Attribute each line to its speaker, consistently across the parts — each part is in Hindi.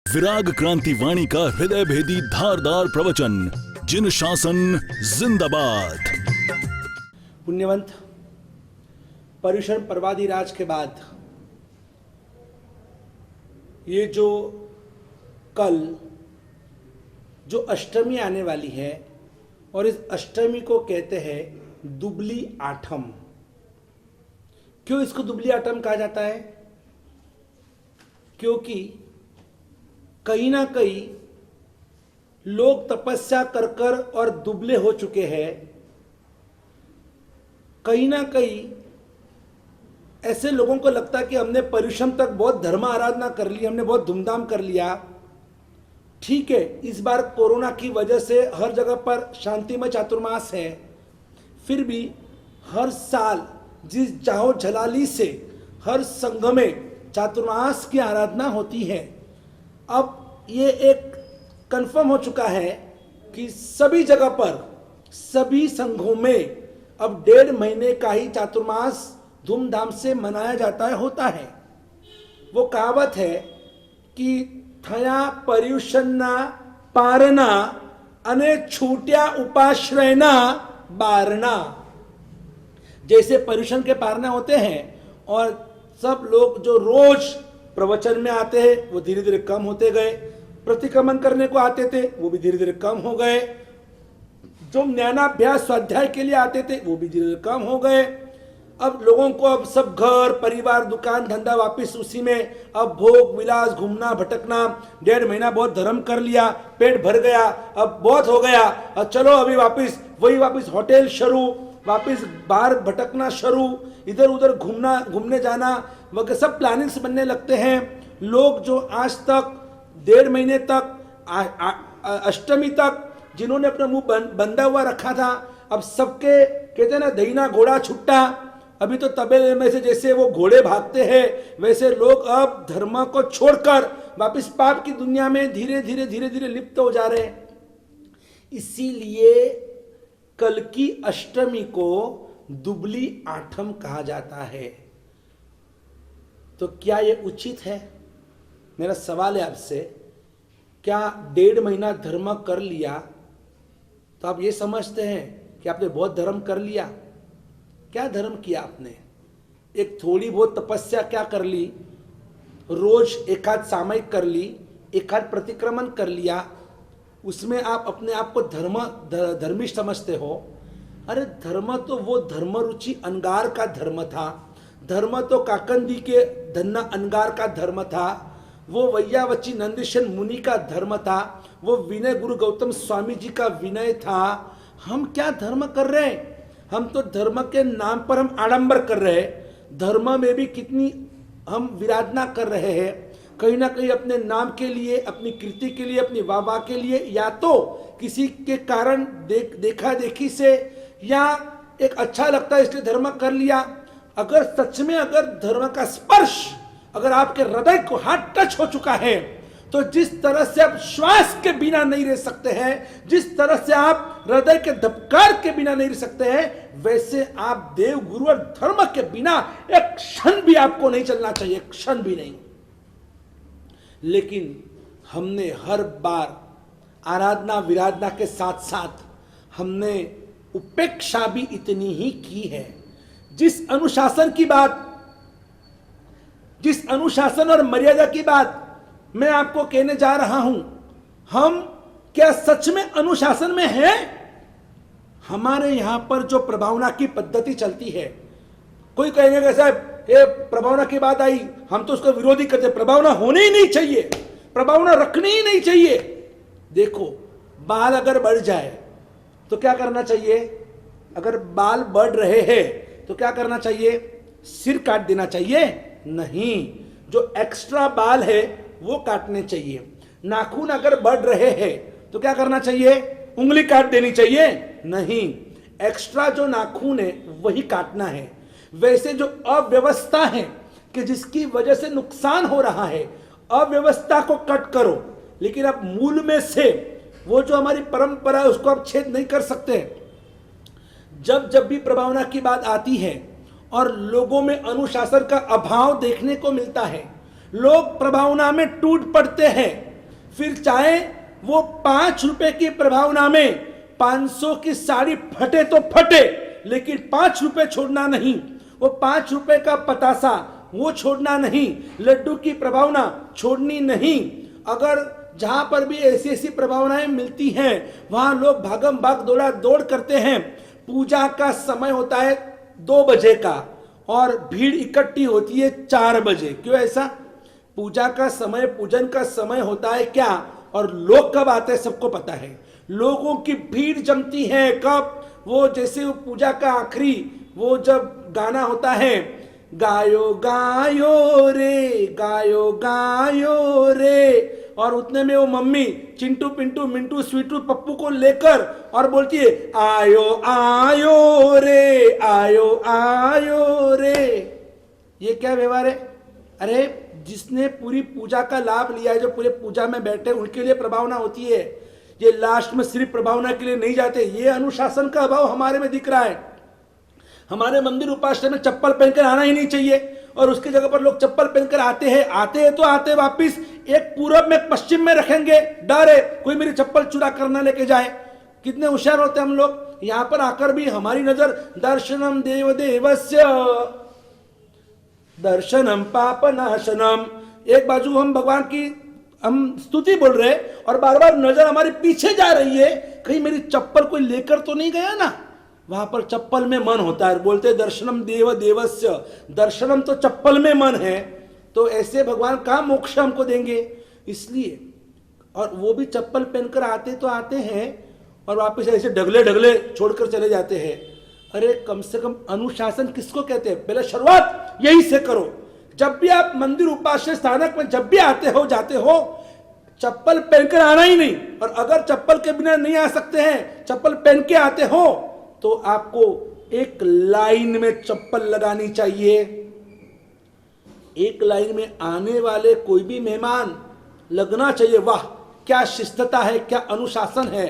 Speaker 1: विराग क्रांति वाणी का हृदय भेदी धारदार प्रवचन, जिन शासन जिंदाबाद।
Speaker 2: पुण्यवंत पर्युषण पर्वादिराज के बाद ये जो कल जो अष्टमी आने वाली है, और इस अष्टमी को कहते हैं दुबली आठम। क्यों इसको दुबली आठम कहा जाता है? क्योंकि कहीं ना कहीं लोग तपस्या कर कर और दुबले हो चुके हैं। कहीं ना कहीं ऐसे लोगों को लगता है कि हमने पर्युषण तक बहुत धर्म आराधना कर ली, हमने बहुत धूमधाम कर लिया। ठीक है, इस बार कोरोना की वजह से हर जगह पर शांतिमय चातुर्मास है, फिर भी हर साल जिस जाहो जलाली से हर संघ में चातुर्मास की आराधना होती है। अब ये एक कंफर्म हो चुका है कि सभी जगह पर सभी संघों में अब 1.5 महीने का ही चातुर्मास धूमधाम से मनाया जाता है, होता है। वो कहावत है कि थया पर्युषणना पारना अने छूट्या उपाश्रयना बारना। जैसे पर्युषण के पारना होते हैं और सब लोग जो रोज प्रवचन में आते हैं वो धीरे धीरे कम होते गए, प्रतिक्रमण करने को आते थे वो भी धीरे धीरे कम हो गए, जो ज्ञानाभ्यास स्वाध्याय के लिए आते थे वो भी धीरे धीरे कम हो गए। अब लोगों को अब सब घर परिवार दुकान धंधा वापस उसी में, अब भोग विलास घूमना भटकना, 1.5 महीना बहुत धर्म कर लिया, पेट भर गया, अब बहुत हो गया, अब चलो अभी वापस होटल शुरू, वापस बाहर भटकना शुरू, इधर उधर घूमने जाना वगैरह सब प्लानिंग्स बनने लगते हैं। लोग जो आज तक 1.5 महीने तक अष्टमी तक जिन्होंने अपना मुंह बंधा हुआ रखा था, अब सबके कहते हैं ना दहीना घोड़ा छुट्टा। अभी तो तबेले में से जैसे वो घोड़े भागते हैं वैसे लोग अब धर्म को छोड़कर वापस पाप की दुनिया में धीरे धीरे लिप्त हो जा रहे हैं। इसीलिए कल की अष्टमी को दुबली आठम कहा जाता है। तो क्या यह उचित है? मेरा सवाल है आपसे, क्या 1.5 महीना धर्म कर लिया तो आप ये समझते हैं कि आपने बहुत धर्म कर लिया? क्या धर्म किया आपने? एक थोड़ी बहुत तपस्या क्या कर ली, रोज एकाध सामयिक कर ली, एकाध प्रतिक्रमण कर लिया, उसमें आप अपने आप को धर्मिष्ठ समझते हो? अरे धर्म तो वो धर्म रुचि अंगार का धर्म था, धर्म तो काकंदी के धन्ना अंगार का धर्म था, वो वैयावची नंदीशन मुनि का धर्म था, वो विनय गुरु गौतम स्वामी जी का विनय था। हम क्या धर्म कर रहे हैं? हम तो धर्म के नाम पर हम आडंबर कर रहे हैं, धर्म में भी कितनी हम विराधना कर रहे हैं, कहीं ना कहीं अपने नाम के लिए, अपनी कीर्ति के लिए, अपनी वाह के लिए, या तो किसी के कारण देखा देखी से, या एक अच्छा लगता है इसलिए धर्म कर लिया। अगर सच में अगर धर्म का स्पर्श अगर आपके हृदय को हाथ टच हो चुका है, तो जिस तरह से आप श्वास के बिना नहीं रह सकते हैं, जिस तरह से आप हृदय के धबकार के बिना नहीं रह सकते हैं, वैसे आप देव गुरु और धर्म के बिना एक क्षण भी आपको नहीं चलना चाहिए, एक क्षण भी नहीं। लेकिन हमने हर बार आराधना विराधना के साथ साथ हमने उपेक्षा भी इतनी ही की है। जिस अनुशासन और मर्यादा की बात मैं आपको कहने जा रहा हूं, हम क्या सच में अनुशासन में हैं? हमारे यहां पर जो प्रभावना की पद्धति चलती है, कोई कहेंगे साहब ये प्रभावना की बात आई, हम तो उसका विरोधी करते, प्रभावना होनी ही नहीं चाहिए, प्रभावना रखनी ही नहीं चाहिए। देखो, बाल अगर बढ़ जाए तो क्या करना चाहिए? अगर बाल बढ़ रहे हैं तो क्या करना चाहिए? सिर काट देना चाहिए? नहीं, जो एक्स्ट्रा बाल है वो काटने चाहिए। नाखून अगर बढ़ रहे हैं तो क्या करना चाहिए? उंगली काट देनी चाहिए? नहीं, एक्स्ट्रा जो नाखून है वही काटना है। वैसे जो अव्यवस्था है कि जिसकी वजह से नुकसान हो रहा है, अव्यवस्था को कट करो, लेकिन अब मूल में से वो जो हमारी परंपरा है उसको आप छेद नहीं कर सकते। जब भी प्रभावना की बात आती है और लोगों में अनुशासन का अभाव देखने को मिलता है, लोग प्रभावना में टूट पड़ते हैं, फिर चाहे वो 5 रुपए की प्रभावना में 500 की साड़ी फटे तो फटे, लेकिन 5 रुपए छोड़ना नहीं, वो 5 रुपए का पतासा वो छोड़ना नहीं, लड्डू की प्रभावना छोड़नी नहीं। अगर जहां पर भी ऐसी ऐसी प्रभावनाएं मिलती हैं वहां लोग भागम भाग दौड़ा दौड़ करते हैं। पूजा का समय होता है 2 बजे का और भीड़ इकट्ठी होती है 4 बजे। क्यों ऐसा? पूजा का समय, पूजन का समय होता है क्या, और लोग कब आते हैं सबको पता है। लोगों की भीड़ जमती है कब? वो जैसे वो पूजा का आखिरी वो जब गाना होता है, गायो गायो रे गायो गायो रे, और उतने में वो मम्मी चिंटू पिंटू मिंटू स्वीटू पप्पू को लेकर और बोलती है आयो आयो रे आयो आयो रे। ये क्या व्यवहार है? अरे जिसने पूरी पूजा का लाभ लिया है, जो पूरे पूजा में बैठे उनके लिए प्रभावना होती है। ये लास्ट में सिर्फ प्रभावना के लिए नहीं जाते। ये अनुशासन का अभाव हमारे में दिख रहा है। हमारे मंदिर उपासना में चप्पल पहनकर आना ही नहीं चाहिए, और उसकी जगह पर लोग चप्पल पहनकर आते हैं तो आते वापिस एक पूरब में पश्चिम में रखेंगे, डर है कोई मेरी चप्पल चुरा करना लेके जाए। कितने होशियार होते हैं हम लोग। यहां पर आकर भी हमारी नजर दर्शनम देव देवस्य दर्शनम पाप नाशनम, एक बाजू हम भगवान की हम स्तुति बोल रहे हैं और बार बार नजर हमारी पीछे जा रही है, कहीं मेरी चप्पल कोई लेकर तो नहीं गया ना। वहां पर चप्पल में मन होता है, बोलते दर्शनम देव देवस्य, दर्शनम तो चप्पल में मन है, तो ऐसे भगवान कहाँ मोक्ष हमको देंगे। इसलिए और वो भी चप्पल पहनकर आते तो आते हैं और वापस ऐसे ढगले ढगले छोड़कर चले जाते हैं। अरे कम से कम अनुशासन किसको कहते हैं? पहले शुरुआत यही से करो। जब भी आप मंदिर उपास्य स्थानक में जब भी आते हो जाते हो, चप्पल पहनकर आना ही नहीं, और अगर चप्पल के बिना नहीं आ सकते हैं, चप्पल पहन के आते हो, तो आपको एक लाइन में चप्पल लगानी चाहिए। एक लाइन में आने वाले कोई भी मेहमान लगना चाहिए। वाह क्या शिस्तता है, क्या अनुशासन है।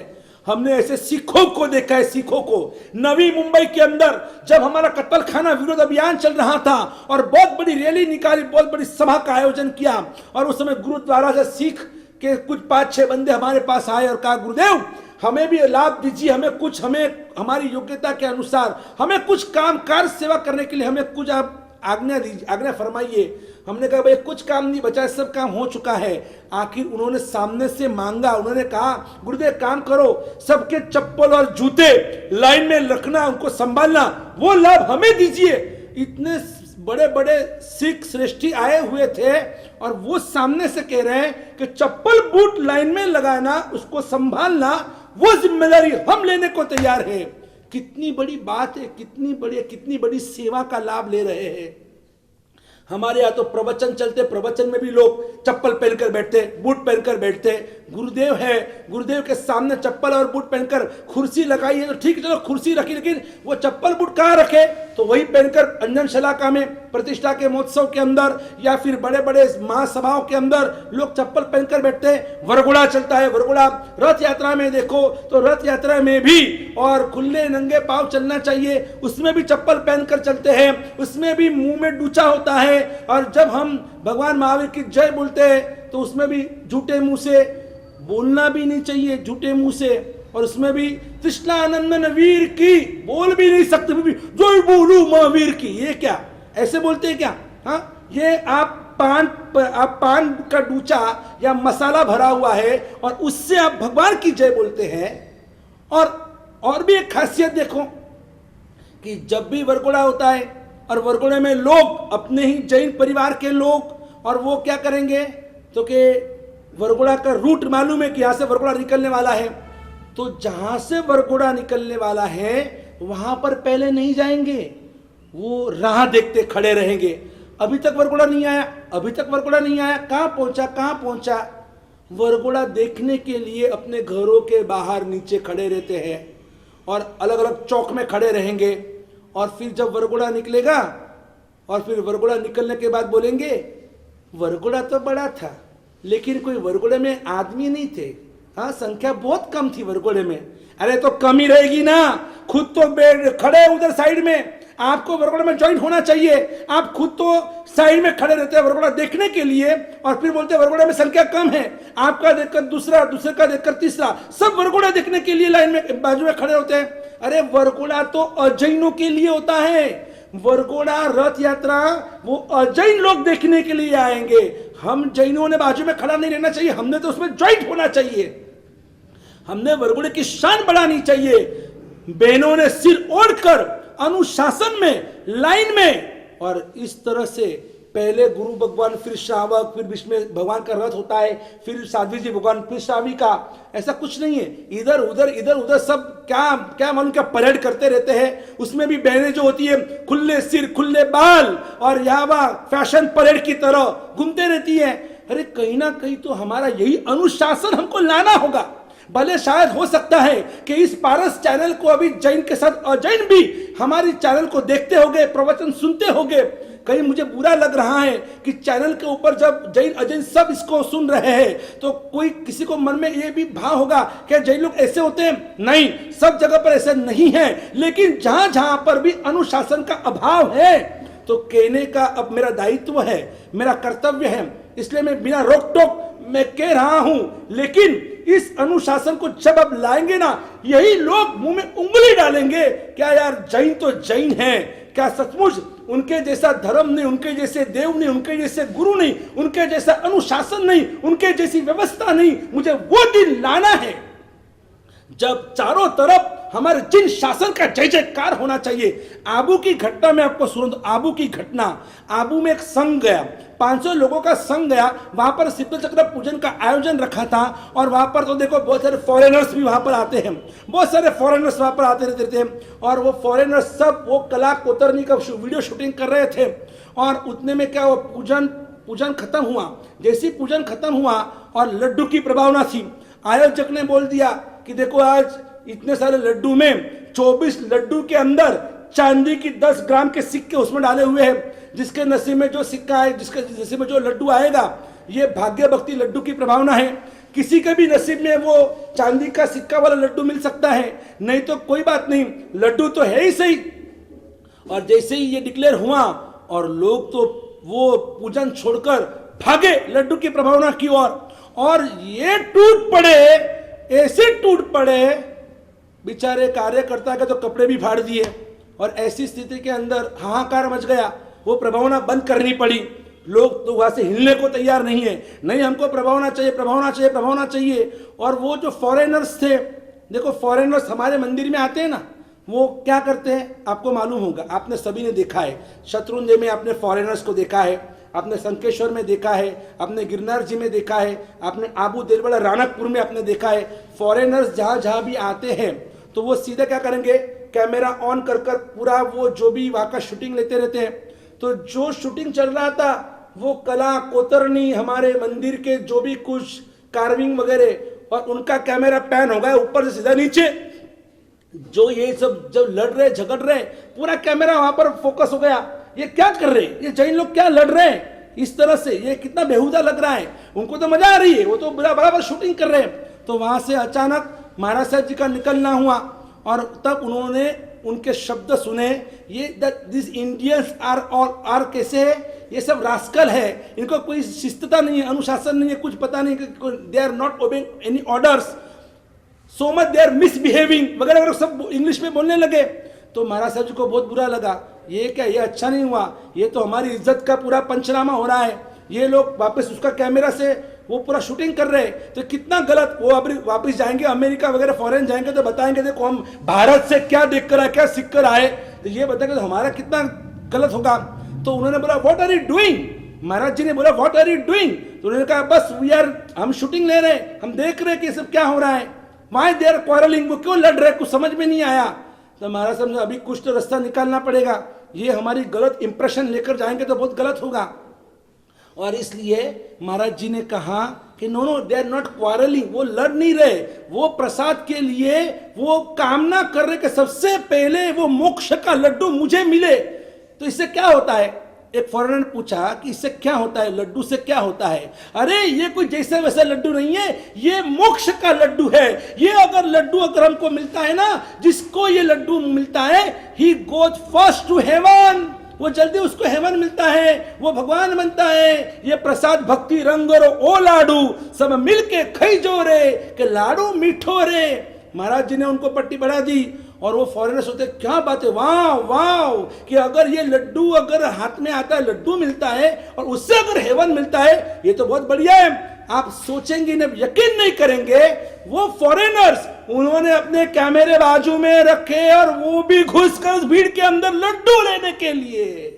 Speaker 2: हमने ऐसे सिखों को देखा है, सिखों को। नवी मुंबई के अंदर जब हमारा कत्ल खाना विरोध अभियान चल रहा था और बहुत बड़ी रैली निकाली, बहुत बड़ी सभा का आयोजन किया, और उस समय गुरुद्वारा से सिख के कुछ 5-6 बंदे हमारे पास आए और कहा गुरुदेव हमें भी लाभ दीजिए, हमें कुछ, हमें हमारी योग्यता के अनुसार हमें कुछ काम कार्य सेवा करने के लिए हमें कुछ आप आज्ञा दीजिए, आज्ञा फरमाइए। हमने कहा भाई कुछ काम नहीं बचा है, सब काम हो चुका है। आखिर उन्होंने सामने से मांगा, उन्होंने कहा गुरुदेव काम करो, सबके चप्पल और जूते लाइन में रखना, उनको संभालना, वो लाभ हमें दीजिए। इतने बड़े बड़े सिख श्रेष्ठी आए हुए थे और वो सामने से कह रहे हैं कि चप्पल बूट लाइन में लगाना, उसको संभालना, वो जिम्मेदारी हम लेने को तैयार है। कितनी बड़ी बात है, कितनी बड़ी सेवा का लाभ ले रहे हैं। हमारे यहाँ तो प्रवचन चलते, प्रवचन में भी लोग चप्पल पहनकर बैठते, बूट पहनकर बैठते। गुरुदेव है, गुरुदेव के सामने चप्पल और बूट पहनकर कुर्सी लगाई है तो ठीक है, चलो कुर्सी रखी, लेकिन वो चप्पल बूट कहाँ रखे? तो वही पहनकर अंजन शलाका में प्रतिष्ठा के महोत्सव के अंदर या फिर बड़े बड़े महासभाओं के अंदर लोग चप्पल पहनकर बैठते हैं। वरघोड़ा चलता है, वरघोड़ा रथ यात्रा में देखो तो रथ यात्रा में भी और खुले नंगे पांव चलना चाहिए, उसमें भी चप्पल पहनकर चलते हैं, उसमें भी मुंह में डूचा होता है। और जब हम भगवान महावीर की जय बोलते हैं तो उसमें भी झूठे मुंह से बोलना भी नहीं चाहिए, झूठे मुंह से। और उसमें भी कृष्णानंदन वीर की बोल भी नहीं सकते, भी जय बोलू महावीर की। ये क्या ऐसे बोलते हैं क्या? हाँ, ये आप पान का डूचा या मसाला भरा हुआ है और उससे आप भगवान की जय बोलते हैं। और भी एक खासियत देखो कि जब भी वरघोड़ा होता है और वरघोड़े में लोग अपने ही जैन परिवार के लोग, और वो क्या करेंगे तो कि वरघोड़ा का रूट मालूम है कि यहाँ से वरघोड़ा निकलने वाला है, तो जहाँ से वरघोड़ा निकलने वाला है वहाँ पर पहले नहीं जाएंगे, वो राह देखते खड़े रहेंगे। अभी तक वरघोड़ा नहीं आया, अभी तक वरघोड़ा नहीं आया, कहाँ पहुँचा। वरघोड़ा देखने के लिए अपने घरों के बाहर नीचे खड़े रहते हैं और अलग अलग चौक में खड़े रहेंगे। और फिर जब वरघोड़ा निकलेगा और फिर वरघोड़ा निकलने के बाद बोलेंगे वरघोड़ा तो बड़ा था लेकिन कोई वरघोड़े में आदमी नहीं थे। हाँ, संख्या बहुत कम थी वरघोड़े में। अरे तो कम ही रहेगी ना, खुद तो खड़े उधर साइड में, आपको वरघोड़ा में ज्वाइंट होना चाहिए। आप खुद तो साइड में खड़े रहते हैं वरघोड़ा देखने के लिए और फिर बोलते हैं वरघोड़ा में संख्या कम है, आपका देखकर दूसरा, दूसरे का देखकर तीसरा, सब वरघोड़ा देखने के लिए लाइन में बाजू में खड़े होते हैं। अरे वरघोड़ा तो अजैनों के लिए होता है। वरघोड़ा रथ यात्रा वो अजैन लोग देखने के लिए आएंगे। हम जैनों ने बाजू में खड़ा नहीं रहना चाहिए, हमने तो उसमें ज्वाइंट होना चाहिए। हमने वरघोड़े की शान बढ़ानी चाहिए। बहनों ने सिर ओढ़कर अनुशासन में, लाइन में, और इस तरह से पहले गुरु भगवान, फिर श्रावक, फिर बीच में भगवान का रथ होता है, फिर साध्वी जी भगवान, फिर श्राविका। ऐसा कुछ नहीं है, इधर उधर सब क्या क्या मालूम क्या परेड करते रहते हैं। उसमें भी बहनें जो होती है खुले सिर, खुले बाल और यहाँ वहाँ फैशन परेड की तरह घूमते रहती है। अरे कहीं ना कहीं तो हमारा यही अनुशासन हमको लाना होगा। भले शायद हो सकता है कि इस पारस चैनल को अभी जैन के साथ अजैन भी हमारी चैनल को देखते होंगे, प्रवचन सुनते होंगे। कहीं मुझे बुरा लग रहा है कि चैनल के ऊपर जब जैन अजैन सब इसको सुन रहे हैं तो कोई किसी को मन में ये भी भाव होगा कि जैन लोग ऐसे होते हैं। नहीं, सब जगह पर ऐसे नहीं है, लेकिन जहां जहां पर भी अनुशासन का अभाव है तो कहने का अब मेरा दायित्व है, मेरा कर्तव्य है, इसलिए मैं बिना रोक टोक मैं कह रहा हूं। लेकिन इस अनुशासन को जब अब लाएंगे ना, यही लोग मुंह में उंगली डालेंगे, क्या यार जैन तो जैन है, क्या सचमुच उनके जैसा धर्म नहीं, उनके जैसे देव नहीं, उनके जैसे गुरु नहीं, उनके जैसा अनुशासन नहीं, उनके जैसी व्यवस्था नहीं। मुझे वो दिन लाना है जब चारों तरफ हमारे जिन शासन का जय जयकार होना चाहिए। आबू की घटना में आपको सुनो तो, आबू की घटना, आबू में एक संघ गया, 500 लोगों का संघ गया, वहां पर सिद्ध चक्र पूजन का आयोजन रखा था। और वहां पर तो देखो बहुत सारे फॉरेनर्स भी वहां पर आते हैं, बहुत सारे फॉरेनर्स वहां पर आते रहते थे। और वो फॉरेनर्स सब वो कला कोतरनी का वीडियो शूटिंग कर रहे थे। और उतने में क्या, वो पूजन खत्म हुआ। जैसे पूजन खत्म हुआ और लड्डू की प्रभावना थी, आयोजक ने बोल दिया कि देखो आज इतने सारे लड्डू में 24 लड्डू के अंदर चांदी की 10 ग्राम के सिक्के उसमें डाले हुए हैं। जिसके नसीब में जो सिक्का है, जिसके नसीब में जो लड्डू आएगा, ये भाग्य भक्ति लड्डू की प्रभावना है। किसी के भी नसीब में वो चांदी का सिक्का वाला लड्डू मिल सकता है, नहीं तो कोई बात नहीं, लड्डू तो है ही सही। और जैसे ही ये डिक्लेयर हुआ और लोग तो वो पूजन छोड़कर भागे लड्डू की प्रभावना की ओर, और ये टूट पड़े, ऐसे टूट पड़े, बेचारे कार्यकर्ता के तो कपड़े भी फाड़ दिए। और ऐसी स्थिति के अंदर हाहाकार मच गया, वो प्रभावना बंद करनी पड़ी। लोग तो वहां से हिलने को तैयार नहीं है, नहीं हमको प्रभावना चाहिए, प्रभावना चाहिए, प्रभावना चाहिए। और वो जो फॉरेनर्स थे, देखो फॉरेनर्स हमारे मंदिर में आते हैं ना, वो क्या करते हैं आपको मालूम होगा, आपने सभी ने देखा है। शत्रुंजय में आपने फॉरेनर्स को देखा है, आपने संकेश्वर में देखा है, आपने गिरनार जी में देखा है, आपने आबू देलवाड़ा राणकपुर में आपने देखा है। फॉरेनर्स जहाँ जहाँ भी आते हैं तो वो सीधे क्या करेंगे, कैमरा ऑन कर कर पूरा वो जो भी वहाँ का शूटिंग लेते रहते हैं। तो जो शूटिंग चल रहा था वो कला कोतरनी, हमारे मंदिर के जो भी कुछ कार्विंग वगैरह, और उनका कैमरा पैन हो गया ऊपर से सीधा नीचे। जो ये सब जब लड़ रहे झगड़ रहे, पूरा कैमरा वहां पर फोकस हो गया। ये क्या कर रहे हैं, ये जैन लोग क्या लड़ रहे हैं इस तरह से, ये कितना बेहुदा लग रहा है। उनको तो मजा आ रही है, वो तो बराबर शूटिंग कर रहे हैं। तो वहां से अचानक महाराज साहब जी का निकलना हुआ और तब उन्होंने उनके शब्द सुने, ये दिस इंडियंस आर कैसे है, ये सब रास्कल है, इनको कोई शिस्तता नहीं है, अनुशासन नहीं है, कुछ पता नहीं, they are not obeying any orders, so much they are misbehaving वगैरह वगैरह सब इंग्लिश में बोलने लगे। तो महाराज साहब जी को बहुत बुरा लगा, ये क्या, ये अच्छा नहीं हुआ, ये तो हमारी इज्जत का पूरा पंचनामा हो रहा है। ये लोग वापस उसका कैमरा से वो पूरा शूटिंग कर रहे हैं, तो कितना गलत। वो अभी वापस जाएंगे अमेरिका वगैरह फॉरेन जाएंगे तो बताएंगे देखो हम भारत से क्या देख कर आए, क्या सीख कर आए, तो ये बताएंगे तो हमारा कितना गलत होगा। तो उन्होंने बोला व्हाट आर यू डूइंग, महाराज जी ने बोला व्हाट आर यू डूइंग, तो उन्होंने कहा बस वी आर, हम शूटिंग ले रहे हैं, हम देख रहे हैं कि सब क्या हो रहा है, व्हाई दे आर क्वारलिंग, वो क्यों लड़ रहे, कुछ समझ में नहीं आया। तो महाराज साहब अभी कुछ तो रास्ता निकालना पड़ेगा, ये हमारी गलत इंप्रेशन लेकर जाएंगे तो बहुत गलत होगा। और इसलिए महाराज जी ने कहा कि no no they are not quarrelling, वो लड़ नहीं रहे, वो प्रसाद के लिए वो कामना कर रहे कि सबसे पहले वो मोक्ष का लड्डू मुझे मिले। तो इससे क्या होता है, एक फॉरेनर पूछा कि इससे क्या होता है, लड्डू से क्या होता है। अरे ये कोई जैसे वैसा लड्डू नहीं है, ये मोक्ष का लड्डू है। ये अगर लड्डू अगर हमको मिलता है ना, जिसको ये लड्डू मिलता है, he goes first to heaven, वो जल्दी उसको हेवन मिलता है, वो भगवान बनता है। ये प्रसाद भक्ति रंग रो ओ लाडू, सब मिलके खइजो रे के लाडू मीठो रे। महाराज जी ने उनको पट्टी बढ़ा दी और वो फॉरेनर्स होते, क्या बात है, वाह वाह, कि अगर ये लड्डू अगर हाथ में आता है, लड्डू मिलता है और उससे अगर हेवन मिलता है, ये तो बहुत बढ़िया है। आप सोचेंगे न, यकीन नहीं करेंगे, वो फॉरेनर्स उन्होंने अपने कैमरे बाजू में रखे और वो भी घुसकर उस भीड़ के अंदर लड्डू लेने के लिए।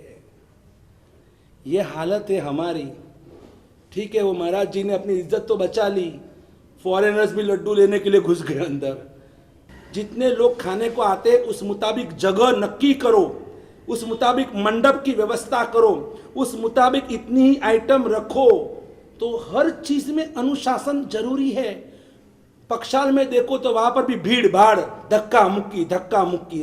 Speaker 2: ये हालत है हमारी। ठीक है, वो महाराज जी ने अपनी इज्जत तो बचा ली, फॉरेनर्स भी लड्डू लेने के लिए घुस गए अंदर। जितने लोग खाने को आते उस मुताबिक जगह नक्की करो, उस मुताबिक मंडप की व्यवस्था करो, उस मुताबिक इतनी ही आइटम रखो। तो हर चीज में अनुशासन जरूरी है। पक्षाल में देखो तो वहां पर भी भीड़ भाड़, धक्का मुक्की,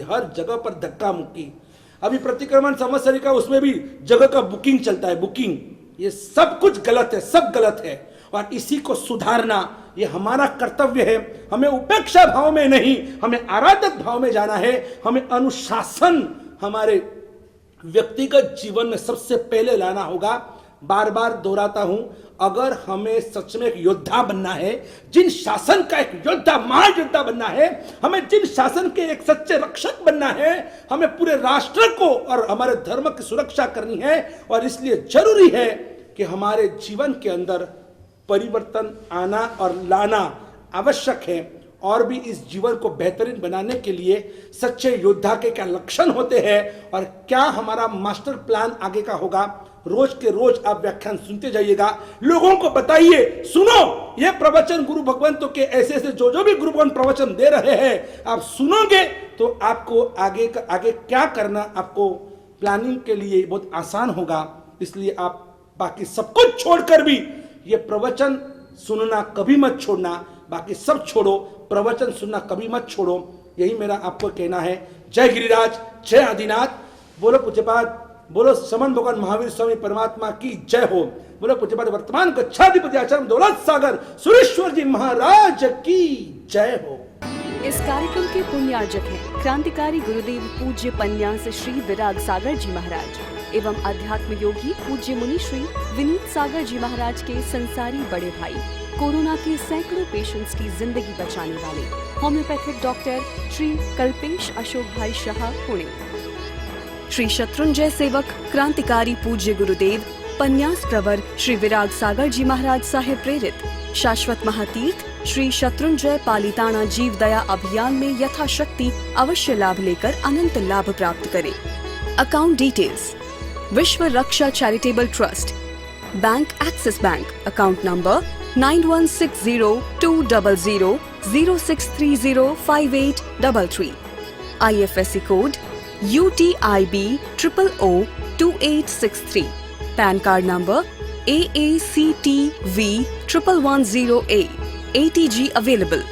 Speaker 2: हर जगह पर धक्का मुक्की। अभी प्रतिक्रमण संवत्सरी का उसमें भी जगह का बुकिंग चलता है, बुकिंग। ये सब कुछ गलत है, सब गलत है और इसी को सुधारना ये हमारा कर्तव्य है। हमें उपेक्षा भाव में नहीं, हमें आराधक भाव में जाना है। हमें अनुशासन हमारे व्यक्तिगत जीवन में सबसे पहले लाना होगा। बार बार दोहराता हूं, अगर हमें सच में एक योद्धा बनना है, जिन शासन का एक योद्धा, महायोद्धा बनना है, हमें जिन शासन के एक सच्चे रक्षक बनना है, हमें पूरे राष्ट्र को और हमारे धर्म की सुरक्षा करनी है। और इसलिए जरूरी है कि हमारे जीवन के अंदर परिवर्तन आना और लाना आवश्यक है। और भी इस जीवन को बेहतरीन बनाने के लिए सच्चे योद्धा के क्या लक्षण होते हैं और क्या हमारा मास्टर प्लान आगे का होगा, रोज के रोज आप व्याख्यान सुनते जाइएगा, लोगों को बताइए, सुनो ये प्रवचन गुरु भगवंतों के ऐसे ऐसे जो भी गुरु भगवान प्रवचन दे रहे हैं, आप सुनोगे तो आपको आगे क्या करना, आपको प्लानिंग के लिए बहुत आसान होगा। इसलिए आप बाकी सब कुछ छोड़कर भी ये प्रवचन सुनना कभी मत छोड़ना, बाकी सब छोड़ो, प्रवचन सुनना कभी मत छोड़ो। यही मेरा आपको कहना है। जय गिरिराज, जय आदिनाथ, बोलो पूज्यपाद, बोलो समन भगवान महावीर स्वामी परमात्मा की जय हो। बोलो पूज्यपाद वर्तमान गच्छाधिपति आचार्य दौलत सागर सुरेश्वर जी महाराज की जय हो।
Speaker 3: इस कार्यक्रम के पुण्यार्जक हैं क्रांतिकारी गुरुदेव पूज्य पन्यास श्री विराग सागर जी महाराज एवं अध्यात्म योगी पूज्य मुनि श्री विनीत सागर जी महाराज के संसारी बड़े भाई, कोरोना के सैकड़ों पेशेंट्स की जिंदगी बचाने वाले होम्योपैथिक डॉक्टर श्री कल्पेश अशोक भाई शाह पुणे। श्री शत्रुंजय सेवक क्रांतिकारी पूज्य गुरुदेव पन्यास प्रवर श्री विराग सागर जी महाराज साहेब प्रेरित शाश्वत महातीर्थ श्री शत्रुंजय पालिताना जीव दया अभियान में यथाशक्ति अवश्य लाभ लेकर अनंत लाभ प्राप्त करें। Account details: Vishwa Raksha charitable trust, bank Axis bank, account number 91600006305833, IFSC code UTIB 0002863, PAN card number AACTV 1110A, ATG available.